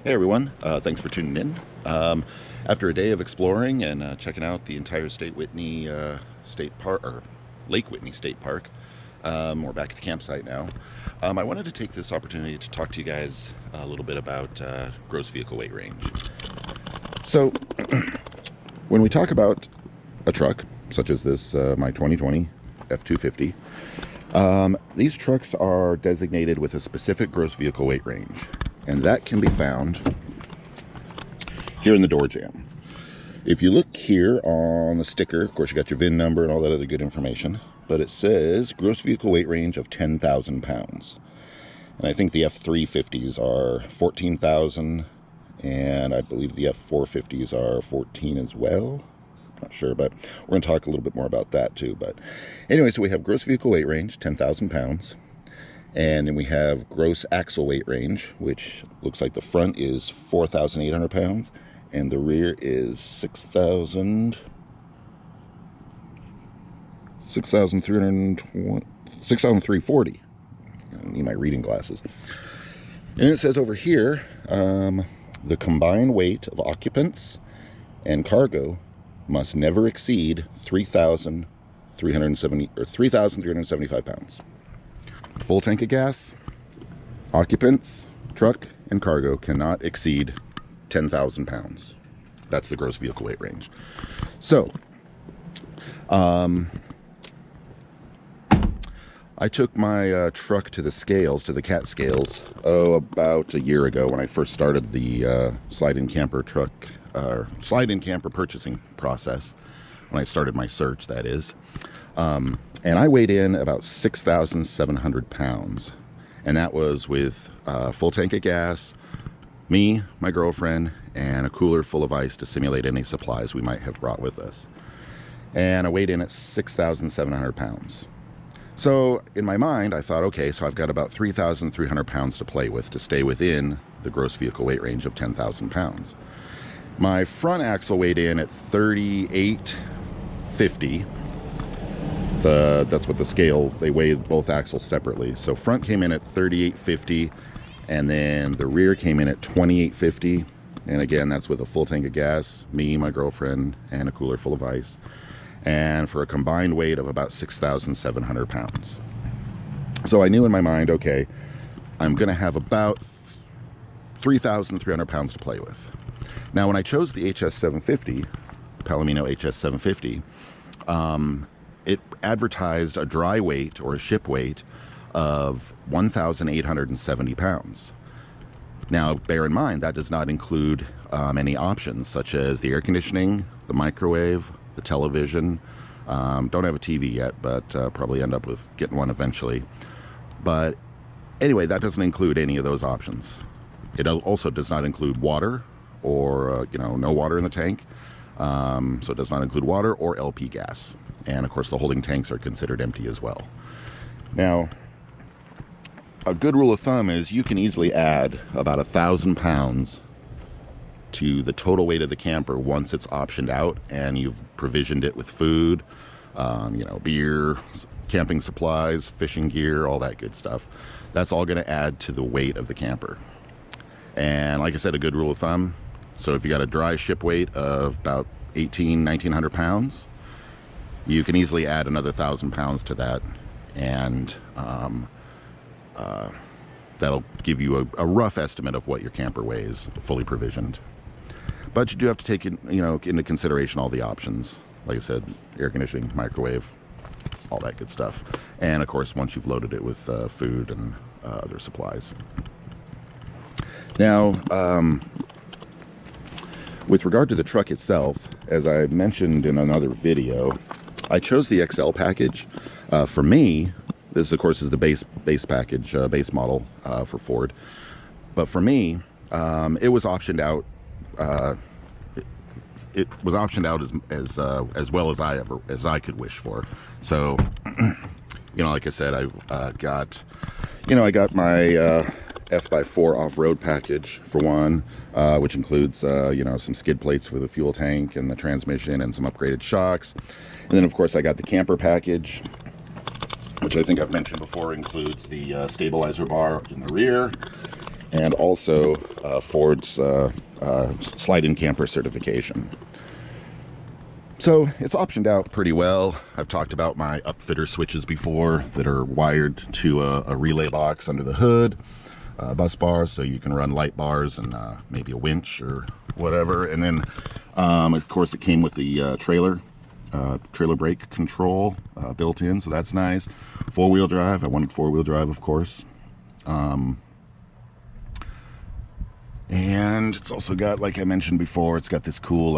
Hey everyone, thanks for tuning in. After a day of exploring and checking out the entire State Whitney State Park, or Lake Whitney State Park, we're back at the campsite now. I wanted to take this opportunity to talk to you guys a little bit about gross vehicle weight range. So, when we talk about a truck, such as this, my 2020 F-250, these trucks are designated with a specific gross vehicle weight range. And that can be found here in the door jamb. If you look here on the sticker, of course you got your VIN number and all that other good information, but it says gross vehicle weight range of 10,000 pounds. And I think the F350s are 14,000, and I believe the F450s are 14 as well. Not sure, but we're going to talk a little bit more about that too. But anyway, so we have gross vehicle weight range, 10,000 pounds. And then we have gross axle weight range, which looks like the front is 4,800 pounds and the rear is 6,340. I need my reading glasses. And it says over here, the combined weight of occupants and cargo must never exceed 3,375 pounds. Full tank of gas, occupants, truck, and cargo cannot exceed 10,000 pounds. That's the gross vehicle weight range. So, I took my truck to the scales, to the CAT scales, about a year ago when I first started the slide-in camper purchasing process. When I started my search, that is. And I weighed in about 6,700 pounds. And that was with a full tank of gas, me, my girlfriend, and a cooler full of ice to simulate any supplies we might have brought with us. And I weighed in at 6,700 pounds. So in my mind, I thought, okay, so I've got about 3,300 pounds to play with to stay within the gross vehicle weight range of 10,000 pounds. My front axle weighed in at 3850. That's what the scale, they weigh both axles separately. So front came in at 3850, and then the rear came in at 2850. And again, that's with a full tank of gas, me, my girlfriend, and a cooler full of ice. And for a combined weight of about 6,700 pounds. So I knew in my mind, okay, I'm going to have about 3,300 pounds to play with. Now, when I chose the HS 750, Palomino HS 750, it advertised a dry weight or a ship weight of 1,870 pounds. Now, bear in mind, that does not include any options such as the air conditioning, the microwave, the television. Don't have a TV yet, but probably end up with getting one eventually. But anyway, that doesn't include any of those options. It also does not include water or, no water in the tank. So it does not include water or LP gas. And of course the holding tanks are considered empty as well. Now, a good rule of thumb is you can easily add about 1,000 pounds to the total weight of the camper once it's optioned out and you've provisioned it with food, beer, camping supplies, fishing gear, all that good stuff. That's all going to add to the weight of the camper. And like I said, a good rule of thumb, so if you got a dry ship weight of about 1,900 pounds, you can easily add another 1,000 pounds to that, and that'll give you a rough estimate of what your camper weighs, fully provisioned. But you do have to take into consideration all the options. Like I said, air conditioning, microwave, all that good stuff. And of course, once you've loaded it with food and other supplies. Now, with regard to the truck itself, as I mentioned in another video, I chose the XL package. For me, this of course is the base package, base model for Ford. But for me, it was optioned out. It was optioned out as well as I could wish for. So, like I said, I got my F x4 off-road package for one, which includes some skid plates for the fuel tank and the transmission and some upgraded shocks. And then of course I got the camper package, which I think I've mentioned before includes the stabilizer bar in the rear, and also Ford's slide-in camper certification. So it's optioned out pretty well. I've talked about my upfitter switches before that are wired to a relay box under the hood, bus bar, so you can run light bars and maybe a winch or whatever. And then, of course, it came with the trailer brake control built in, so that's nice. Four-wheel drive. I wanted four-wheel drive, of course. And it's also got, like I mentioned before, it's got this cool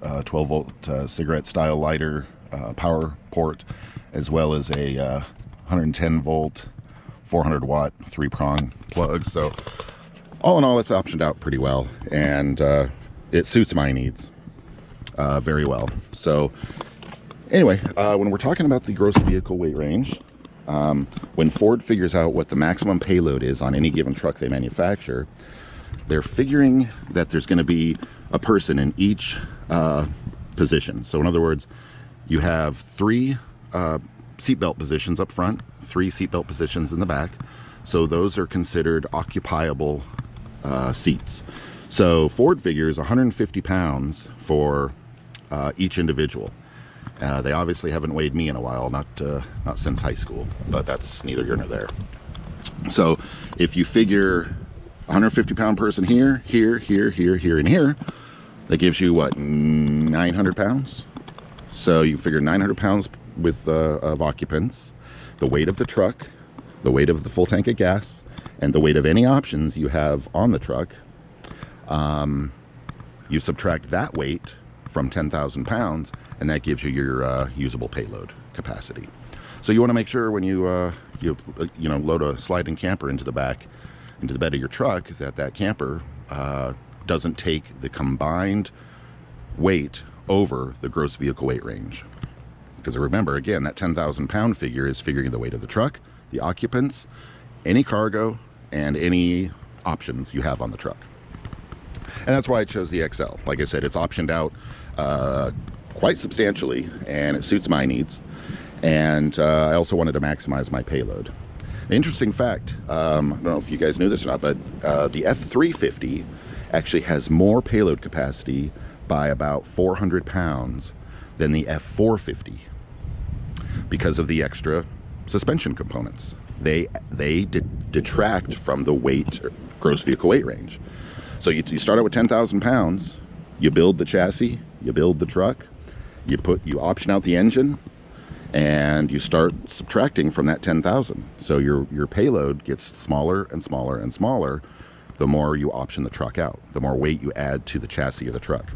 12-volt cigarette-style lighter power port, as well as a 110-volt, 400-watt, three-prong plug. So all in all, it's optioned out pretty well, and it suits my needs very well. So anyway, when we're talking about the gross vehicle weight range, when Ford figures out what the maximum payload is on any given truck they manufacture, they're figuring that there's going to be a person in each position. So in other words, you have 3 seatbelt positions up front, 3 seatbelt positions in the back. So those are considered occupiable seats. So Ford figures 150 pounds for each individual. They obviously haven't weighed me in a while, not since high school, but that's neither here nor there. So if you figure 150-pound person here, here, and here, that gives you what, 900 pounds? So you figure 900 pounds with of occupants, the weight of the truck, the weight of the full tank of gas, and the weight of any options you have on the truck. You subtract that weight from 10,000 pounds, and that gives you your usable payload capacity. So you want to make sure when you load a sliding camper into the bed of your truck, that camper doesn't take the combined weight over the gross vehicle weight range. Because remember, again, that 10,000 pound figure is figuring the weight of the truck, the occupants, any cargo, and any options you have on the truck. And that's why I chose the XL. Like I said, it's optioned out quite substantially, and it suits my needs. And I also wanted to maximize my payload. The interesting fact, I don't know if you guys knew this or not, but the F350 actually has more payload capacity by about 400 pounds than the F450 because of the extra suspension components. They detract from the weight, gross vehicle weight range. So you start out with 10,000 pounds, you build the chassis, you build the truck, you option out the engine, and you start subtracting from that 10,000. So your payload gets smaller and smaller and smaller the more you option the truck out, the more weight you add to the chassis of the truck.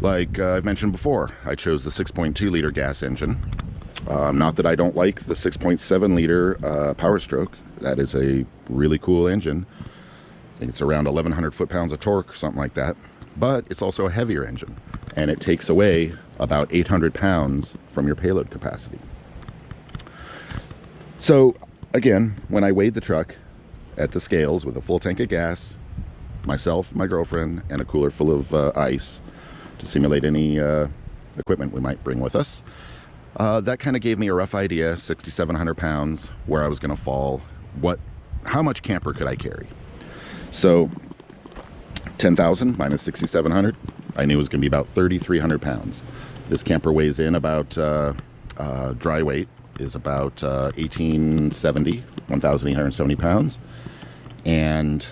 Like I've mentioned before, I chose the 6.2 liter gas engine. Not that I don't like the 6.7 liter Power Stroke. That is a really cool engine. I think it's around 1,100 foot-pounds of torque, something like that. But it's also a heavier engine, and it takes away about 800 pounds from your payload capacity. So again, when I weighed the truck at the scales with a full tank of gas, myself, my girlfriend, and a cooler full of ice to simulate any equipment we might bring with us, that kind of gave me a rough idea, 6,700 pounds, where I was going to fall, how much camper could I carry. So 10,000 minus 6,700, I knew it was going to be about 3,300 pounds. This camper weighs in about, dry weight is about 1,870 pounds. And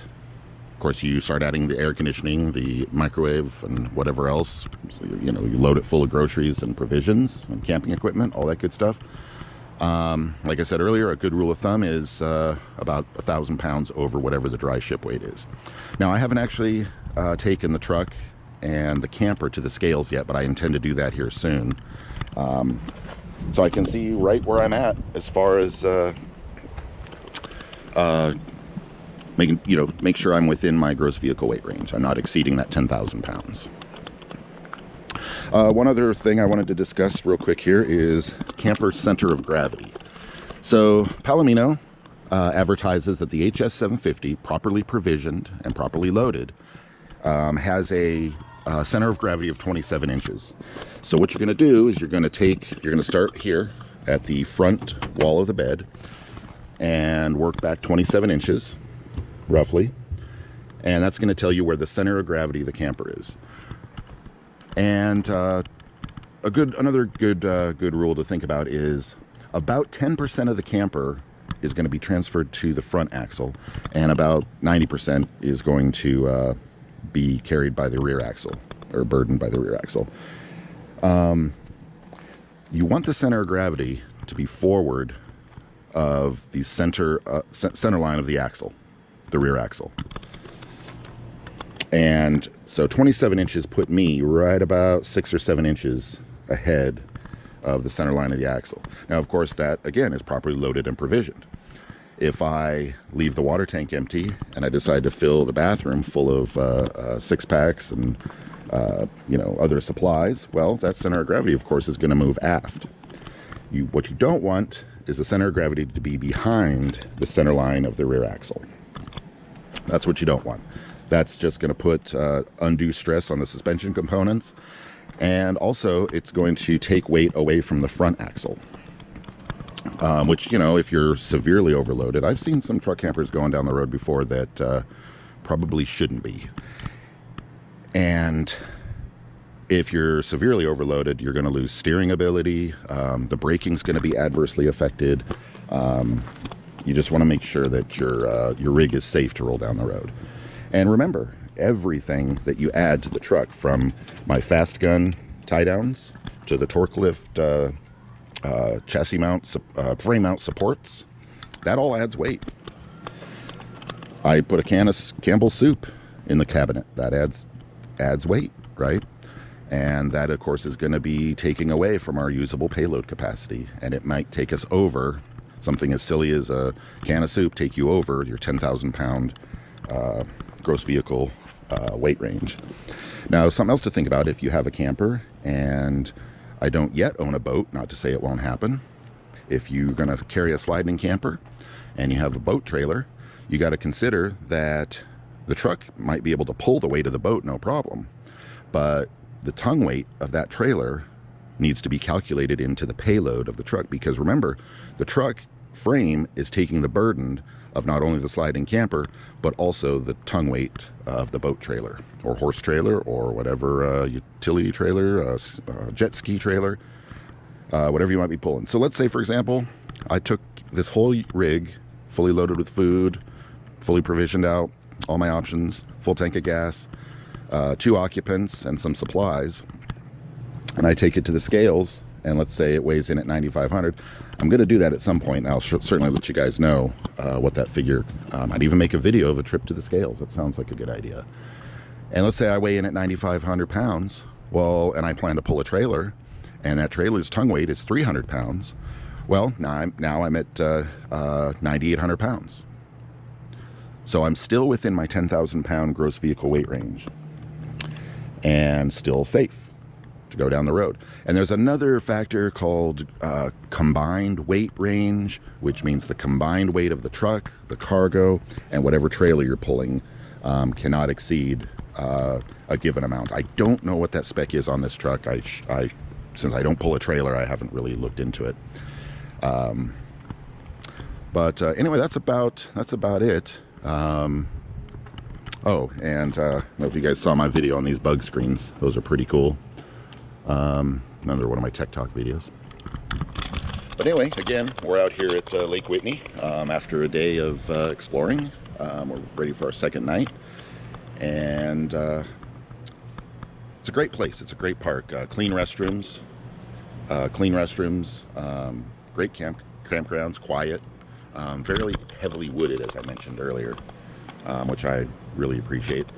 of course, you start adding the air conditioning, the microwave, and whatever else. So, you load it full of groceries and provisions and camping equipment, all that good stuff. Like I said earlier, a good rule of thumb is about 1,000 pounds over whatever the dry ship weight is. Now, I haven't actually taken the truck and the camper to the scales yet, but I intend to do that here soon. So I can see right where I'm at as far as make sure I'm within my gross vehicle weight range. I'm not exceeding that 10,000 pounds. One other thing I wanted to discuss real quick here is camper center of gravity. So Palomino advertises that the HS 750, properly provisioned and properly loaded, has a center of gravity of 27 inches. So what you're going to do is you're going to start here at the front wall of the bed and work back 27 inches, roughly. And that's going to tell you where the center of gravity of the camper is. And another good rule to think about is about 10% of the camper is going to be transferred to the front axle, and about 90% is going to be carried by the rear axle, or burdened by the rear axle. You want the center of gravity to be forward of the center line of the axle, the rear axle. And so 27 inches put me right about 6 or 7 inches ahead of the center line of the axle. Now, of course, that again is properly loaded and provisioned. If I leave the water tank empty and I decide to fill the bathroom full of six-packs and other supplies, well, that center of gravity, of course, is going to move aft. What you don't want is the center of gravity to be behind the center line of the rear axle. That's what you don't want. That's just going to put undue stress on the suspension components, and also it's going to take weight away from the front axle. Which, if you're severely overloaded, I've seen some truck campers going down the road before that probably shouldn't be. And if you're severely overloaded, you're going to lose steering ability. The braking's going to be adversely affected. You just want to make sure that your rig is safe to roll down the road. And remember, everything that you add to the truck, from my fast gun tie downs to the torque lift chassis mount, frame mount supports, that all adds weight. I put a can of Campbell's soup in the cabinet. That adds weight, right? And that, of course, is going to be taking away from our usable payload capacity. And it might take us over, something as silly as a can of soup, take you over your 10,000 pound gross vehicle weight range. Now, something else to think about if you have a camper, and I don't yet own a boat, not to say it won't happen. If you're going to carry a sliding camper and you have a boat trailer, you got to consider that the truck might be able to pull the weight of the boat, no problem. But the tongue weight of that trailer needs to be calculated into the payload of the truck, because remember, the truck frame is taking the burden of not only the sliding camper, but also the tongue weight of the boat trailer, or horse trailer, or whatever utility trailer, jet ski trailer, whatever you might be pulling. So let's say, for example, I took this whole rig, fully loaded with food, fully provisioned out, all my options, full tank of gas, 2 occupants, and some supplies, and I take it to the scales, and let's say it weighs in at 9,500. I'm going to do that at some point, and I'll certainly let you guys know what that figure. I'd even make a video of a trip to the scales. That sounds like a good idea. And let's say I weigh in at 9,500 pounds. Well, and I plan to pull a trailer, and that trailer's tongue weight is 300 pounds. Well, now I'm at 9,800 pounds. So I'm still within my 10,000 pound gross vehicle weight range, and still safe to go down the road. And there's another factor called combined weight range, which means the combined weight of the truck, the cargo, and whatever trailer you're pulling cannot exceed a given amount. I don't know what that spec is on this truck. Since I don't pull a trailer, I haven't really looked into it. But anyway, that's about it. Oh, and I don't know if you guys saw my video on these bug screens. Those are pretty cool. Another one of my Techtok videos. But anyway, again, we're out here at Lake Whitney after a day of exploring. We're ready for our second night, and it's a great place. It's a great park. Clean restrooms, great campgrounds, quiet, fairly heavily wooded, as I mentioned earlier, which I really appreciate.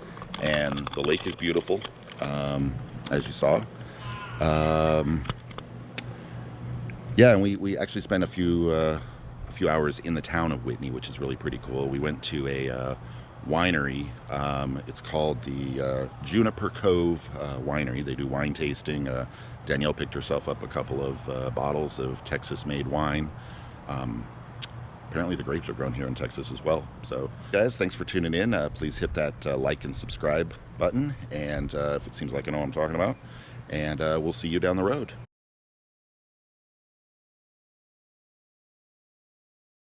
And the lake is beautiful, as you saw. Yeah, and we actually spent a few hours in the town of Whitney, which is really pretty cool. We went to a winery. It's called the Juniper Cove Winery. They do wine tasting. Danielle picked herself up a couple of bottles of Texas-made wine. Apparently the grapes are grown here in Texas as well. So guys, thanks for tuning in. Please hit that like and subscribe button, and if it seems like I know what I'm talking about, and we'll see you down the road.